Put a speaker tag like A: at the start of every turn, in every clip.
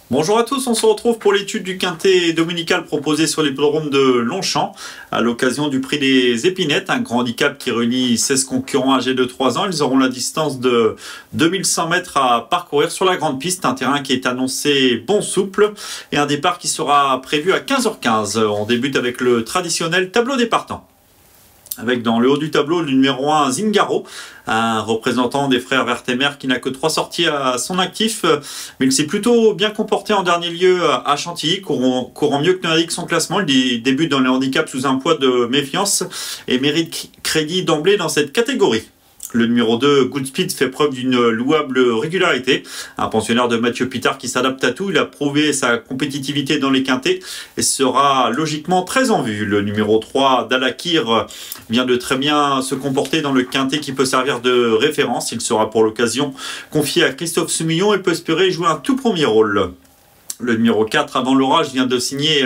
A: Bonjour à tous, on se retrouve pour l'étude du quintet dominical proposé sur l'hippodrome de Longchamp à l'occasion du prix des Épinettes, un grand handicap qui réunit 16 concurrents âgés de 3 ans. Ils auront la distance de 2100 mètres à parcourir sur la grande piste, un terrain qui est annoncé bon souple et un départ qui sera prévu à 15h15. On débute avec le traditionnel tableau des partants. Avec dans le haut du tableau le numéro 1 Zingaro, un représentant des frères Vertemer qui n'a que 3 sorties à son actif, mais il s'est plutôt bien comporté en dernier lieu à Chantilly, courant mieux que n'indique son classement. Il débute dans les handicaps sous un poids de méfiance et mérite crédit d'emblée dans cette catégorie. Le numéro 2, Goodspeed, fait preuve d'une louable régularité. Un pensionnaire de Mathieu Pitard qui s'adapte à tout. Il a prouvé sa compétitivité dans les quintets et sera logiquement très en vue. Le numéro 3, Dalakir, vient de très bien se comporter dans le quintet qui peut servir de référence. Il sera pour l'occasion confié à Christophe Soumillon et peut espérer jouer un tout premier rôle. Le numéro 4, Avant l'orage, vient de signer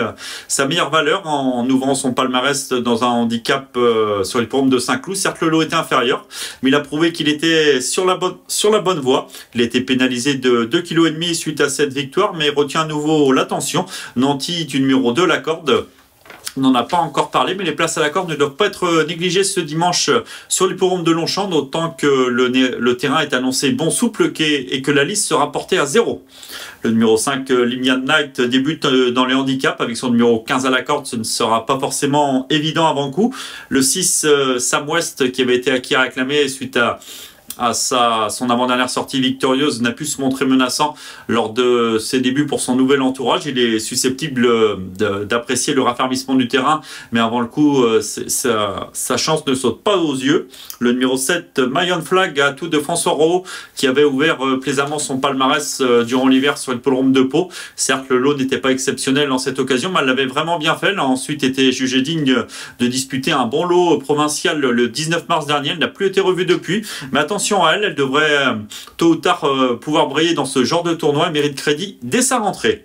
A: sa meilleure valeur en ouvrant son palmarès dans un handicap sur les pommes de Saint-Cloud. Certes, le lot était inférieur, mais il a prouvé qu'il était sur la bonne voie. Il a été pénalisé de 2,5 kg suite à cette victoire, mais retient à nouveau l'attention. Nanty du numéro 2, la corde. On n'en a pas encore parlé, mais les places à la corde ne doivent pas être négligées ce dimanche sur l'hippodrome de Longchamp, d'autant que le terrain est annoncé bon souple et que la liste sera portée à 0. Le numéro 5, Limian Knight, débute dans les handicaps avec son numéro 15 à la corde. Ce ne sera pas forcément évident avant coup. Le 6, Sam West, qui avait été acquis à réclamer suite à son avant-dernière sortie victorieuse, n'a pu se montrer menaçant lors de ses débuts pour son nouvel entourage. Il est susceptible d'apprécier le raffermissement du terrain, mais avant le coup, sa chance ne saute pas aux yeux. Le numéro 7, Mayon Flag, à tout de François Rowe, qui avait ouvert plaisamment son palmarès durant l'hiver sur le l'hippodrome de Pau. Certes, le lot n'était pas exceptionnel en cette occasion, mais elle l'avait vraiment bien fait. Elle a ensuite été jugée digne de disputer un bon lot provincial le 19 mars dernier. Elle n'a plus été revue depuis, mais attention à elle devrait tôt ou tard pouvoir briller dans ce genre de tournoi et mérite crédit dès sa rentrée.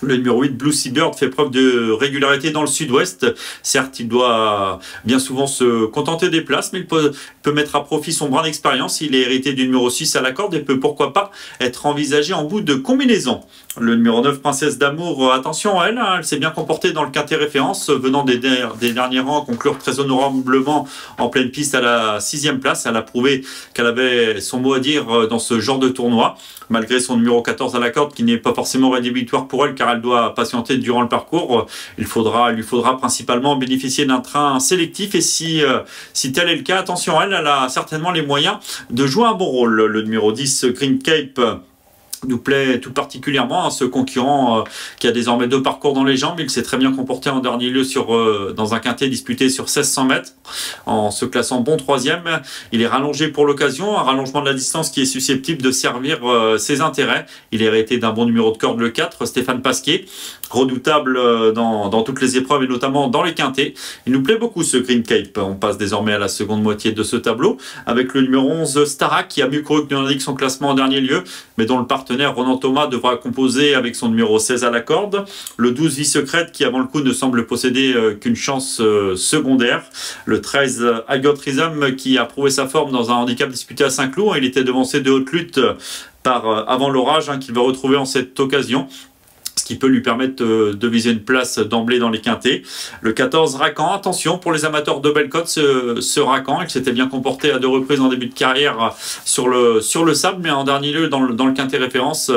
A: Le numéro 8, Blue Seabird, fait preuve de régularité dans le sud-ouest. Certes, il doit bien souvent se contenter des places, mais il peut mettre à profit son brin d'expérience. Il est hérité du numéro 6 à la corde et peut pourquoi pas être envisagé en bout de combinaison. Le numéro 9, Princesse d'Amour, attention à elle, elle s'est bien comportée dans le quintet référence, venant des derniers rangs, conclure très honorablement en pleine piste à la 6e place. Elle a prouvé qu'elle avait son mot à dire dans ce genre de tournoi, malgré son numéro 14 à la corde qui n'est pas forcément rédhibitoire pour elle car elle doit patienter durant le parcours. Il lui faudra principalement bénéficier d'un train sélectif et si tel est le cas, attention à elle, elle a certainement les moyens de jouer un bon rôle. Le numéro 10, Green Cape, nous plaît tout particulièrement, ce concurrent qui a désormais 2 parcours dans les jambes. Il s'est très bien comporté en dernier lieu dans un quintet disputé sur 1600 mètres en se classant bon 3e. Il est rallongé pour l'occasion, un rallongement de la distance qui est susceptible de servir ses intérêts. Il est hérité d'un bon numéro de corde, le 4, Stéphane Pasquier, redoutable dans toutes les épreuves et notamment dans les quintets. Il nous plaît beaucoup ce Green Cape. On passe désormais à la seconde moitié de ce tableau avec le numéro 11 Starak qui a mieux couru que ne l'indique son classement en dernier lieu, mais dont le partenaire Ronan Thomas devra composer avec son numéro 16 à la corde. Le 12 Vie Secrète qui avant le coup ne semble posséder qu'une chance secondaire. Le 13 Agot Rhythm qui a prouvé sa forme dans un handicap disputé à Saint-Cloud. Il était devancé de haute lutte par Avant l'orage qu'il va retrouver en cette occasion, ce qui peut lui permettre de viser une place d'emblée dans les quintets. Le 14 Racan, attention pour les amateurs de belle cote, ce Racan, il s'était bien comporté à 2 reprises en début de carrière sur le sable, mais en dernier lieu dans le quintet référence,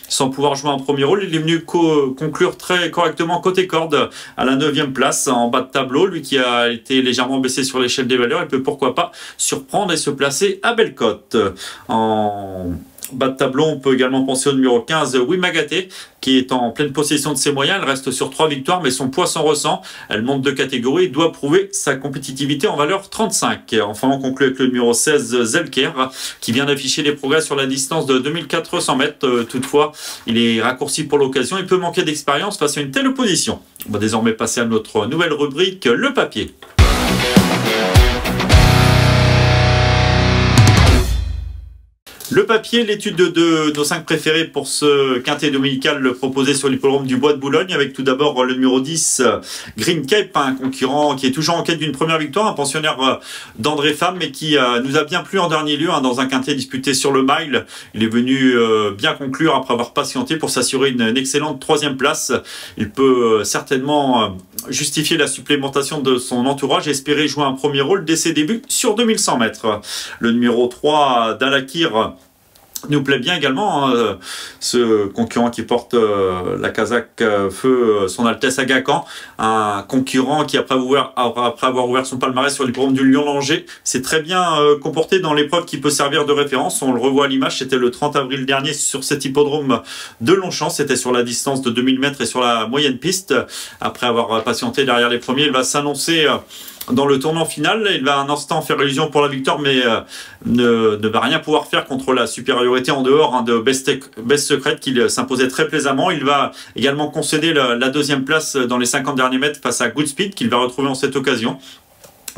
A: sans pouvoir jouer un premier rôle. Il est venu conclure très correctement côté corde à la 9e place en bas de tableau. Lui qui a été légèrement baissé sur l'échelle des valeurs, il peut pourquoi pas surprendre et se placer à belle cote. En bas de tableau, on peut également penser au numéro 15, Wimagaté, qui est en pleine possession de ses moyens. Elle reste sur 3 victoires, mais son poids s'en ressent. Elle monte de catégorie et doit prouver sa compétitivité en valeur 35. Enfin, on conclut avec le numéro 16, Zelker, qui vient d'afficher des progrès sur la distance de 2400 mètres. Toutefois, il est raccourci pour l'occasion. Il peut manquer d'expérience face à une telle opposition. On va désormais passer à notre nouvelle rubrique, le papier. Le papier, l'étude de nos 5 préférés pour ce quintet dominical proposé sur l'hippodrome du Bois de Boulogne, avec tout d'abord le numéro 10, Green Cape, un concurrent qui est toujours en quête d'une première victoire, un pensionnaire d'André Femme, mais qui nous a bien plu en dernier lieu dans un quintet disputé sur le mile. Il est venu bien conclure après avoir patienté pour s'assurer une excellente 3e place. Il peut certainement justifier la supplémentation de son entourage et espérer jouer un premier rôle dès ses débuts sur 2100 mètres. Le numéro 3, Dalakir, nous plaît bien également, ce concurrent qui porte la casaque feu son Altesse Agacan, un concurrent qui après avoir ouvert son palmarès sur l'hippodrome du Lyon-Langer, s'est très bien comporté dans l'épreuve qui peut servir de référence. On le revoit à l'image, c'était le 30 avril dernier sur cet hippodrome de Longchamp, c'était sur la distance de 2000 mètres et sur la moyenne piste. Après avoir patienté derrière les premiers, il va s'annoncer dans le tournant final. Il va un instant faire illusion pour la victoire, mais ne va rien pouvoir faire contre la supériorité en dehors de Best Secret, qui s'imposait très plaisamment. Il va également concéder la 2e place dans les 50 derniers mètres face à Goodspeed, qu'il va retrouver en cette occasion.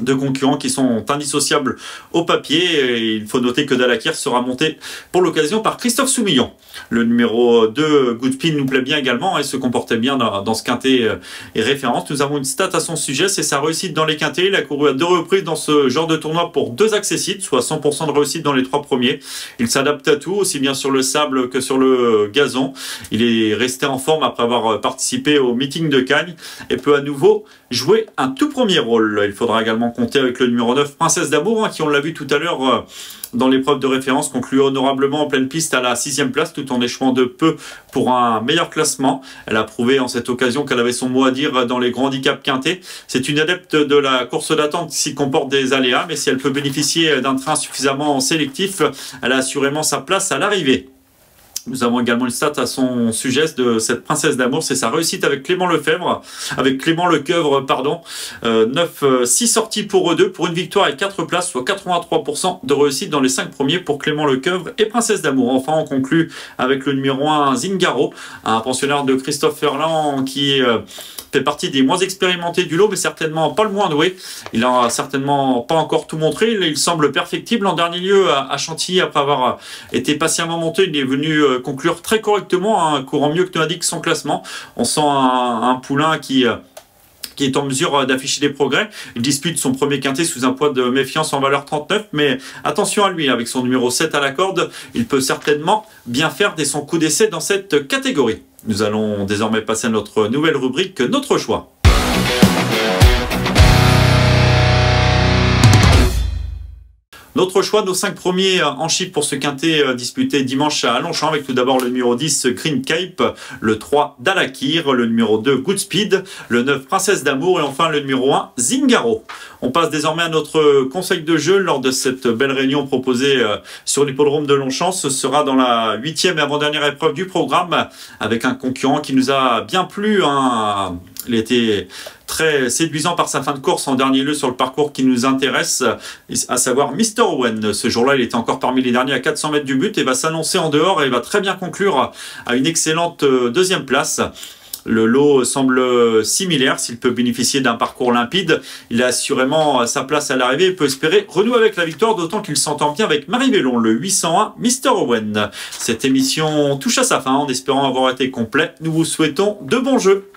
A: Deux concurrents qui sont indissociables au papier. Et il faut noter que Dalakir sera monté pour l'occasion par Christophe Soumillon. Le numéro 2, Goodspeed, nous plaît bien également et se comportait bien dans ce quintet et référence. Nous avons une stat à son sujet, c'est sa réussite dans les quintets. Il a couru à 2 reprises dans ce genre de tournoi pour 2 accessites, soit 100% de réussite dans les 3 premiers. Il s'adapte à tout, aussi bien sur le sable que sur le gazon. Il est resté en forme après avoir participé au meeting de Cagnes et peut à nouveau jouer un tout premier rôle. Il faudra également compter avec le numéro 9, Princesse d'Amour, qui on l'a vu tout à l'heure dans l'épreuve de référence, conclut honorablement en pleine piste à la 6e place, tout en échouant de peu pour un meilleur classement. Elle a prouvé en cette occasion qu'elle avait son mot à dire dans les grands handicaps quintés. C'est une adepte de la course d'attente qui comporte des aléas, mais si elle peut bénéficier d'un train suffisamment sélectif, elle a assurément sa place à l'arrivée. Nous avons également une stat à son sujet de cette Princesse d'Amour, c'est sa réussite avec Clément Lecoeuvre, pardon. 6 sorties pour eux deux, pour une victoire et 4 places, soit 83% de réussite dans les 5 premiers pour Clément Lecoeuvre et Princesse d'Amour. Enfin, on conclut avec le numéro 1, Zingaro, un pensionnaire de Christophe Ferland qui fait partie des moins expérimentés du lot, mais certainement pas le moins doué. Il n'a certainement pas encore tout montré. Il semble perfectible. En dernier lieu, à Chantilly, après avoir été patiemment monté, il est venu conclure très correctement, courant mieux que l'indique son classement. On sent un poulain qui est en mesure d'afficher des progrès. Il dispute son premier quintet sous un poids de méfiance en valeur 39, mais attention à lui, avec son numéro 7 à la corde, il peut certainement bien faire dès son coup d'essai dans cette catégorie. Nous allons désormais passer à notre nouvelle rubrique, Notre choix. Notre choix, nos 5 premiers en chiffres pour ce quintet disputé dimanche à Longchamp, avec tout d'abord le numéro 10, Green Cape, le 3, Dalakir, le numéro 2, Goodspeed, le 9, Princesse d'Amour et enfin le numéro 1, Zingaro. On passe désormais à notre conseil de jeu lors de cette belle réunion proposée sur l'hippodrome de Longchamp. Ce sera dans la 8e et avant-dernière épreuve du programme, avec un concurrent qui nous a bien plu. Il était très séduisant par sa fin de course en dernier lieu sur le parcours qui nous intéresse, à savoir Mr. Owen. Ce jour-là, il était encore parmi les derniers à 400 mètres du but et va s'annoncer en dehors et va très bien conclure à une excellente 2e place. Le lot semble similaire. S'il peut bénéficier d'un parcours limpide, il a assurément sa place à l'arrivée et peut espérer renouer avec la victoire, d'autant qu'il s'entend bien avec Marie Bellon, le 801 Mr. Owen. Cette émission touche à sa fin en espérant avoir été complet. Nous vous souhaitons de bons jeux.